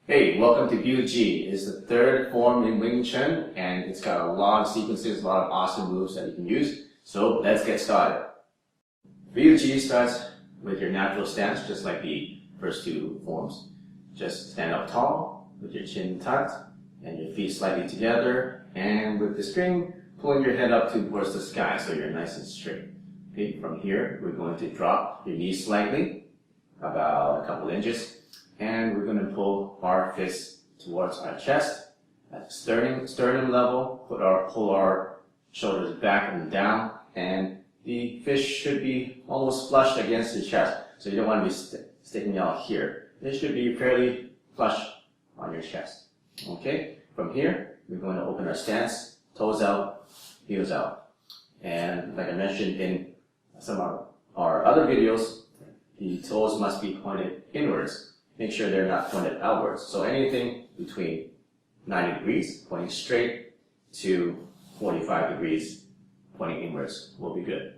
Hey, welcome to Biu Jee. It's the third form in Wing Chun, and it's got a lot of sequences, a lot of awesome moves that you can use. So let's get started. Biu Jee starts with your natural stance, just like the first two forms. Just stand up tall with your chin tucked and your feet slightly together, and with the string, pulling your head up towards the sky so you're nice and straight. Okay, from here, we're going to drop your knees slightly, about a couple inches. And we're going to pull our fists towards our chest at sternum level. Pull our shoulders back and down, and the fist should be almost flush against your chest. So you don't want to be sticking out here. It should be fairly flush on your chest. Okay. From here, we're going to open our stance, toes out, heels out, and like I mentioned in some of our other videos, the toes must be pointed inwards. Make sure they're not pointed outwards. So anything between 90 degrees, pointing straight, to 45 degrees, pointing inwards will be good.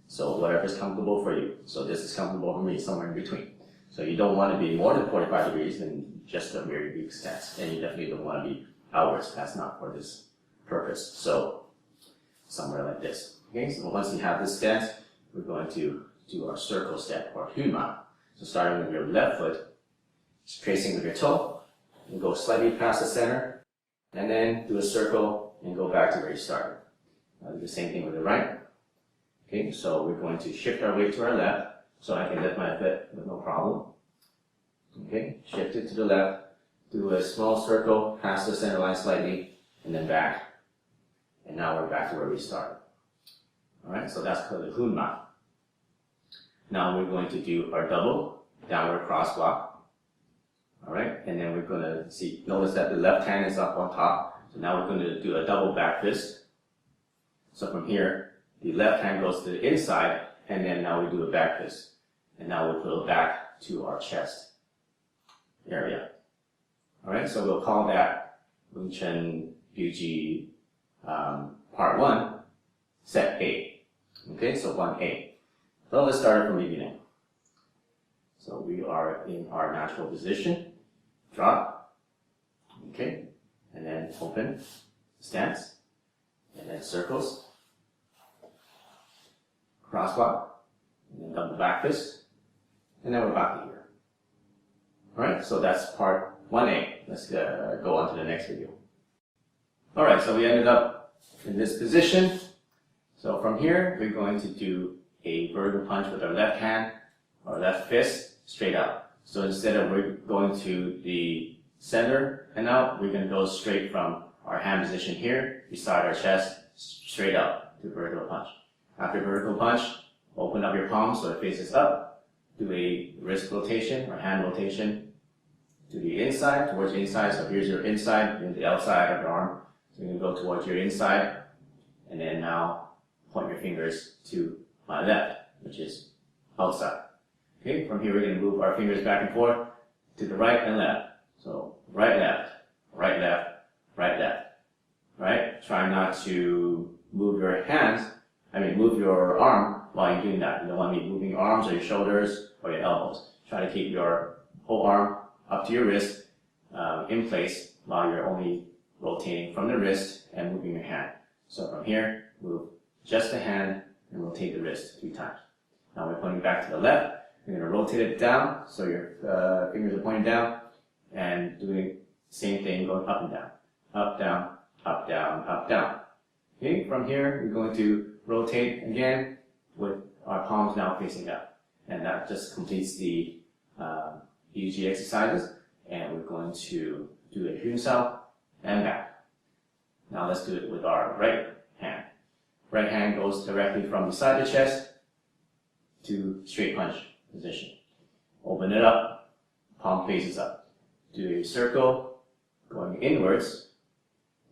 So whatever's comfortable for you. So this is comfortable for me, somewhere in between. So you don't want to be more than 45 degrees than just a very weak stance. And you definitely don't want to be outwards. That's not for this purpose. So somewhere like this. Okay, so once you have this stance, we're going to do our circle step, or Hunma. So starting with your left foot, tracing with your toe, and go slightly past the center, and then do a circle and go back to where you started. Do the same thing with the right. Okay, so we're going to shift our weight to our left, so I can lift my foot with no problem. Okay, shift it to the left, do a small circle, past the center line slightly, and then back. And now we're back to where we started. Alright, so that's called the Hunma. Now we're going to do our double downward cross block. Alright, and then we're going to notice that the left hand is up on top. So now we're going to do a double back fist. So from here, the left hand goes to the inside, and then now we do a back fist. And now we pull it back to our chest area. Alright, so we'll call that Wing Chun Biu Jee Part 1, Set A. Okay, so 1A. So let's start from the beginning. So we are in our natural position. Drop, okay, and then open, stance, and then circles, cross block, and then double back fist, and then we're back to here. Alright, so that's part 1A. Let's go on to the next video. Alright, so we ended up in this position. So from here, we're going to do a vertical punch with our left hand, or left fist, straight out. So instead of we're going to the center and out, we're going to go straight from our hand position here, beside our chest, straight up to vertical punch. After vertical punch, open up your palms so it faces up. Do a wrist rotation or hand rotation to the inside, towards the inside. So here's your inside, and the outside of your arm. So you're going to go towards your inside, and then now point your fingers to my left, which is outside. Okay, from here we're going to move our fingers back and forth to the right and left. So right, left, right, left, right, left. Right? Try not to move your hands, move your arm while you're doing that. You don't want to be moving your arms or your shoulders or your elbows. Try to keep your whole arm up to your wrist in place while you're only rotating from the wrist and moving your hand. So from here, move just the hand and rotate the wrist 3 times. Now we're pointing back to the left. You're going to rotate it down, so your fingers are pointing down, and doing the same thing, going up and down. Up, down, up, down, up, down. Okay, from here, we're going to rotate again with our palms now facing up. And that just completes the Biu Jee exercises. And we're going to do a Hunsao and back. Now let's do it with our right hand. Right hand goes directly from beside the chest to straight punch position. Open it up, palm faces up. Do a circle going inwards,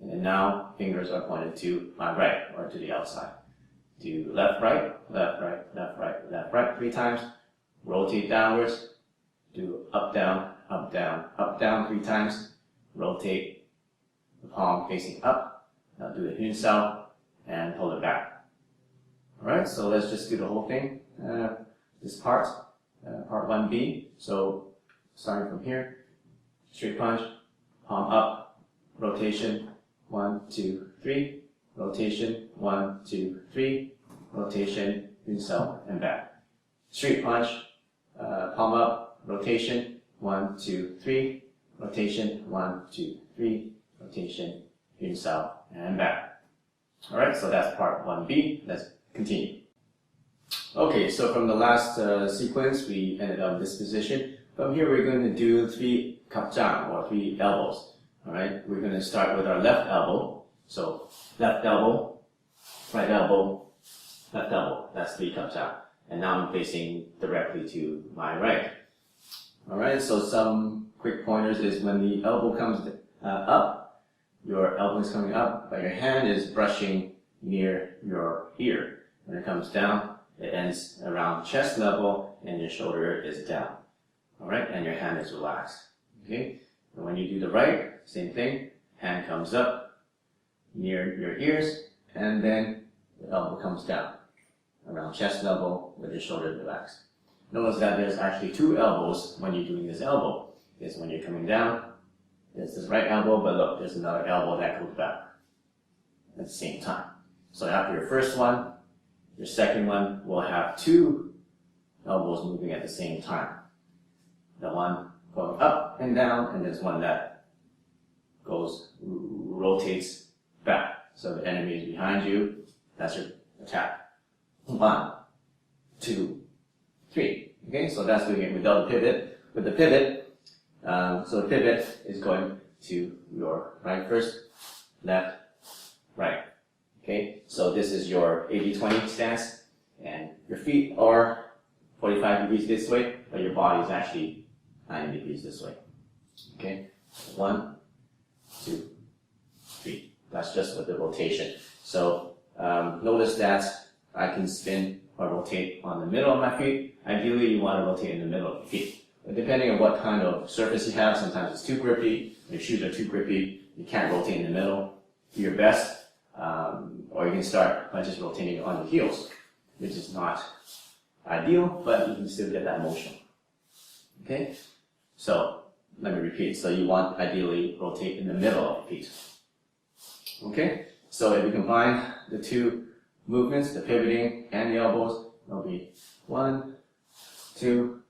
and then now fingers are pointed to my right or to the outside. Do left, right, left, right, left, right, left, right 3 times. Rotate downwards. Do up, down, up, down, up, down 3 times. Rotate the palm facing up. Now do the Hunsao and pull it back. Alright, so let's just do the whole thing. This part 1B. So starting from here, straight punch, palm up, rotation, 1, 2, 3, rotation, 1, 2, 3, rotation, Yun Sao, and back. Straight punch, palm up, rotation, 1, 2, 3, rotation, 1, 2, 3, rotation, Yun Sao, and back. Alright, so that's part 1B. Let's continue. Okay, so from the last sequence, we ended up in this position. From here, we're going to do 3 kapjang, or 3 elbows. Alright, we're going to start with our left elbow. So, left elbow, right elbow, left elbow. That's 3 kapjang. And now I'm facing directly to my right. Alright, so some quick pointers is when the elbow comes up, your elbow is coming up, but your hand is brushing near your ear. When it comes down, it ends around chest level and your shoulder is down. Alright, and your hand is relaxed. Okay, and when you do the right, same thing, hand comes up near your ears, and then the elbow comes down around chest level with your shoulder relaxed. Notice that there's actually 2 elbows when you're doing this elbow. Is when you're coming down, there's this right elbow, but look, there's another elbow that goes back at the same time. So after your first one, your second one will have 2 elbows moving at the same time. The one going up and down, and there's one that rotates back. So the enemy is behind you, that's your attack. 1, 2, 3. Okay, so that's doing it without the pivot. With the pivot, so the pivot is going to your right first, left, right. Okay, so this is your 80-20 stance, and your feet are 45 degrees this way, but your body is actually 90 degrees this way. Okay, 1, 2, 3. That's just with the rotation. So notice that I can spin or rotate on the middle of my feet. Ideally, you want to rotate in the middle of your feet. But depending on what kind of surface you have, sometimes it's too grippy, your shoes are too grippy, you can't rotate in the middle. Do your best. Or you can start by just rotating on your heels, which is not ideal, but you can still get that motion. Okay? So, let me repeat. So you want ideally rotate in the middle of your feet. Okay? So if you combine the 2 movements, the pivoting and the elbows, it'll be 1, 2,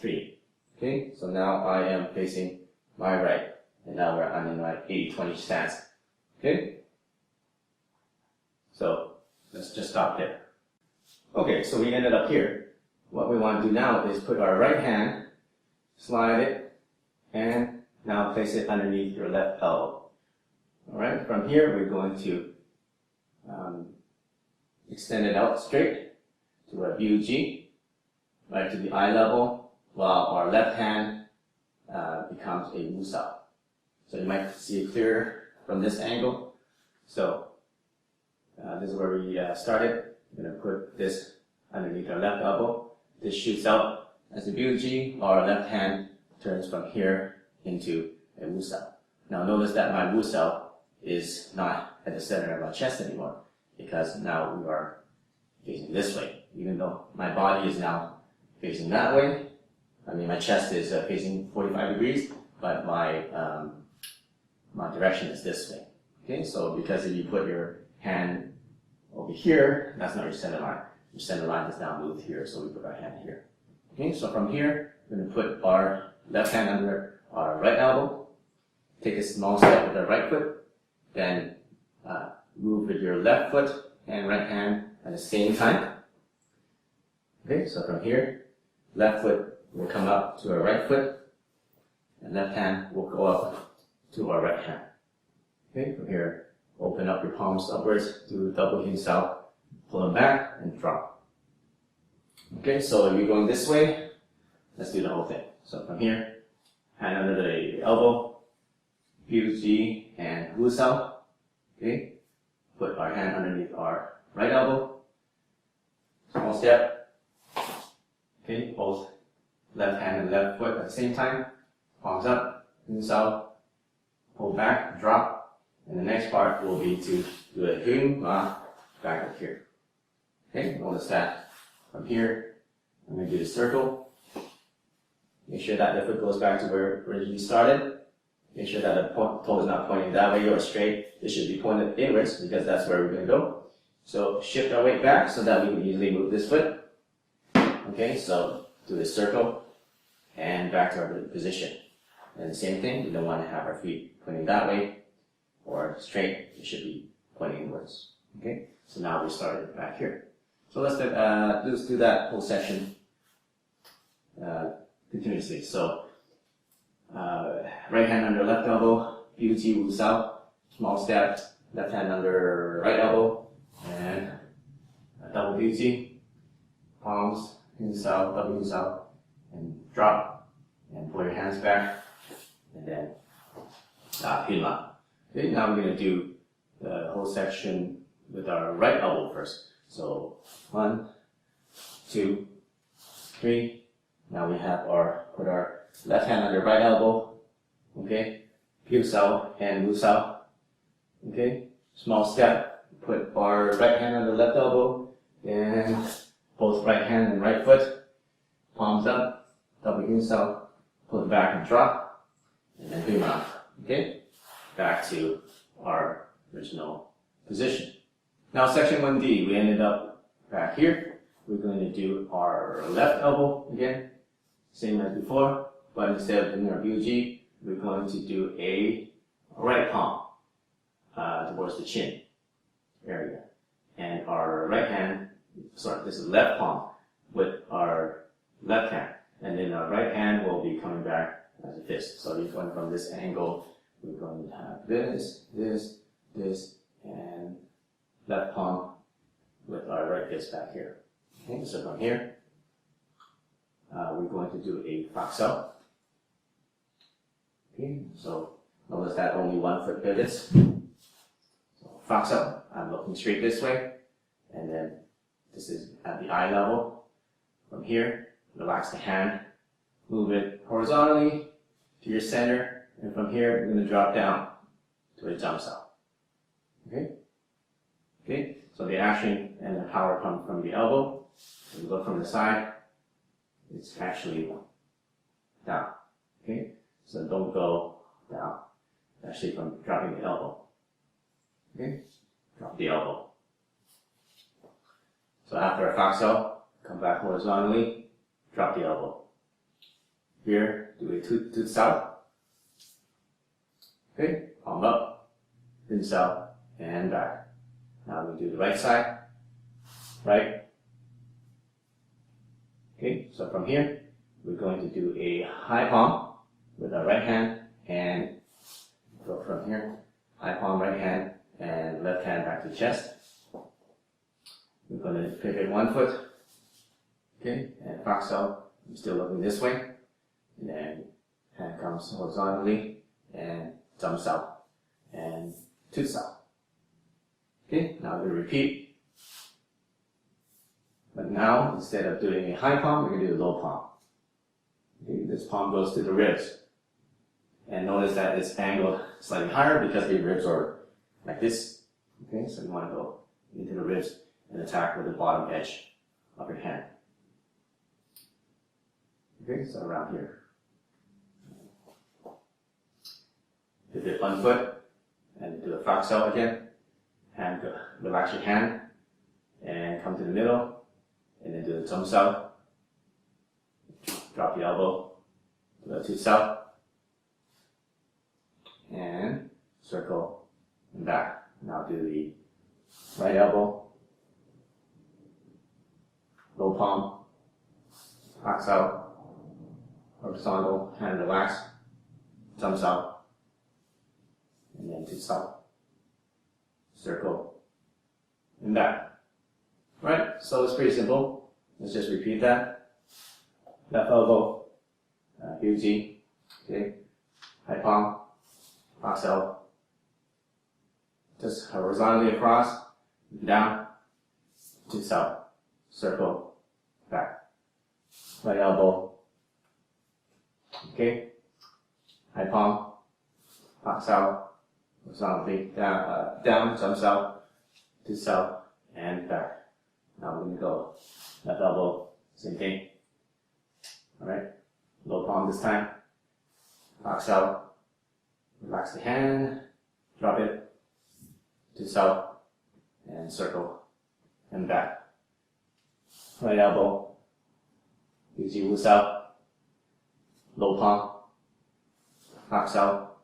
3. Okay? So now I am facing my right, and now I'm in my 80-20 stance. Okay? So, let's just stop there. Okay, so we ended up here. What we want to do now is put our right hand, slide it, and now place it underneath your left elbow. Alright, from here we're going to extend it out straight to a Biu Jee, right to the eye level, while our left hand becomes a Wu Sao. So you might see it clearer from this angle. So, this is where we started. We're going to put this underneath our left elbow. This shoots out as a Biu Jee. Our left hand turns from here into a Wu Sao. Now notice that my Wu Sao is not at the center of my chest anymore, because now we are facing this way. Even though my body is now facing that way, I mean my chest is facing 45 degrees, but my direction is this way. Okay, so because if you put your hand over here, that's not your center line. Your center line is now moved here, so we put our hand here. Okay, so from here, we're going to put our left hand under our right elbow, take a small step with our right foot, then move with your left foot and right hand at the same time. Okay, so from here, left foot will come up to our right foot, and left hand will go up to our right hand. Okay, from here, open up your palms upwards, do double Yun Sao, pull them back, and drop. Okay, so if you're going this way, let's do the whole thing. So from here, hand under the elbow, Biu Jee and Wu Sao. Okay, put our hand underneath our right elbow, small step. Okay, both left hand and left foot at the same time, palms up, Yun Sao, pull back, drop. And the next part will be to do a Yun Ma back up here. Okay, notice that from here, I'm going to do the circle. Make sure that the foot goes back to where it originally started. Make sure that the toe is not pointing that way or straight. It should be pointed inwards because that's where we're going to go. So shift our weight back so that we can easily move this foot. Okay, so do a circle and back to our position. And the same thing, we don't want to have our feet pointing that way or straight. It should be pointing inwards. Okay, so now we started back here. So let's do that whole section continuously. So right hand under left elbow, Biu Jee Form, small step, left hand under right elbow, and a double Biu Jee, palms inside, double inside, and drop, and pull your hands back, and then Pinla. Okay, now we're going to do the whole section with our right elbow first. So 1, 2, 3. Now we have put our left hand under right elbow. Okay, Biu Sao and Wu Sao. Okay, small step. Put our right hand under left elbow, and both right hand and right foot, palms up, double Biu Sao, pull it back and drop, and then Pinla. Okay, back to our original position. Now section 1D, we ended up back here. We're going to do our left elbow again, same as before, but instead of doing our Biu Jee, we're going to do a right palm towards the chin area. And our right hand, sorry, this is left palm with our left hand. And then our right hand will be coming back as a fist. So we're going from this angle, we're going to have this, and left palm with our right fist back here. Okay, so from here, we're going to do a Faksao. Okay, so notice that only one foot pivots. So Faksao, I'm looking straight this way, and then this is at the eye level. From here, relax the hand, move it horizontally to your center, and from here, you're going to drop down to a jump sao. Okay? Okay, so the action and the power come from the elbow. When you look from the side, it's actually down. Okay, so don't go down. Actually, from dropping the elbow. Okay, drop the elbow. So after a Faksao, come back horizontally, drop the elbow. Here, do a to south. Okay, palm up, in south, and back. Now we do the right side, right. Okay, so from here, we're going to do a high palm with our right hand, and go from here, high palm, right hand, and left hand back to chest. We're going to pivot one foot, okay, and Faksao, I'm still looking this way, and then hand comes horizontally, and jumps out, and toots out. Okay, now we're going to repeat. But now, instead of doing a high palm, we're going to do a low palm. Okay, this palm goes to the ribs. And notice that it's angled slightly higher because the ribs are like this. Okay, so you want to go into the ribs and attack with the bottom edge of your hand. Okay, so around here. Pivot one foot and do a Faksao again. Hand, relax your hand and come to the middle, and then do the jump sao. Drop the elbow, do a two sao, and circle and back. Now do the right elbow, low palm, Faksao, horizontal, hand relax, jump sao, and then two sao. Circle, and back. Alright, so it's pretty simple. Let's just repeat that. Left elbow, Biu Jee, okay, high palm, Faksao, just horizontally across, down, to south, circle, back. Right elbow, okay, high palm, Faksao, horizontally down, jumps out, to south, and back. Now we're going to go left elbow, same thing. Alright, low palm this time. Box out, relax the hand, drop it to south, and circle, and back. Right elbow, Biu Jee south, low palm, box out,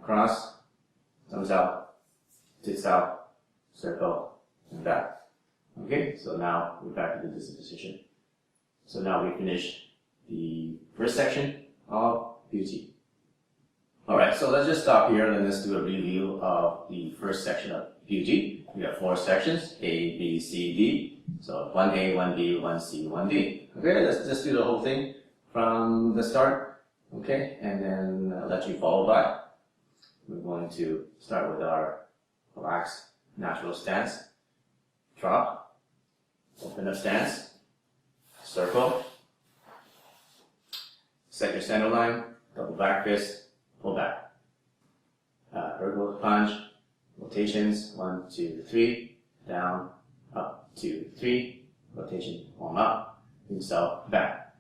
cross, thumbs out, to south, circle, and back. Okay, so now we're back to this position. So now we finish the first section of Biu Jee. Alright, so let's just stop here and let's do a review of the first section of Biu Jee. We have 4 sections, A, B, C, D. So 1A, 1B, 1C, 1D. Okay, let's just do the whole thing from the start. Okay, and then let you follow by. We're going to start with our relaxed, natural stance. Drop, open up stance, circle, set your center line, double back fist, pull back. Vertical punch, rotations, 1, 2, 3, down, up, 2, 3, rotation, palm up, inside, back.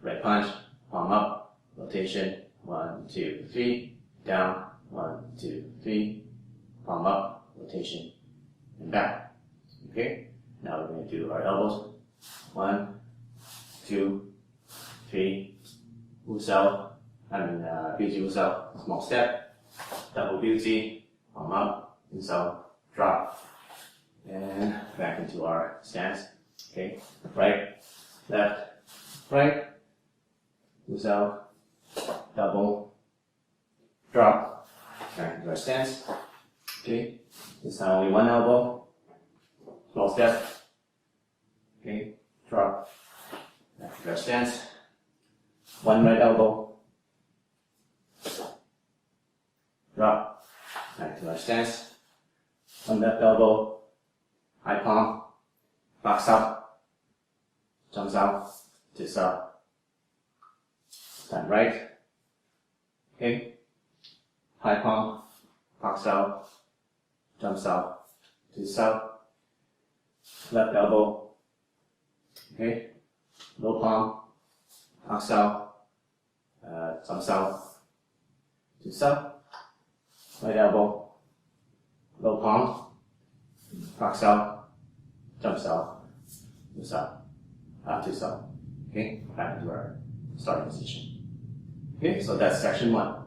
Right punch, palm up, rotation, 1, 2, 3, down, 1, 2, 3, palm up, rotation, and back. Okay, now we're going to do our elbows. 1, 2, 3, Biu Jee small step, double Biu Jee, palm up, inside, drop, and back into our stance. Okay, right, left, right, double, drop, back into our stance. Okay, this time only one elbow. Small step. Okay, drop. Back to our stance. One right elbow. Drop. Back to our stance. One left elbow. High palm. Box out. Jumps out. To south. Stand right. Okay. High palm. Box out. Jumps out. To south. Left elbow, okay, low palm, box out, jumps out, to south, right elbow, low palm, box out, jumps out, to south, okay, back into our starting position. Okay, so that's section 1.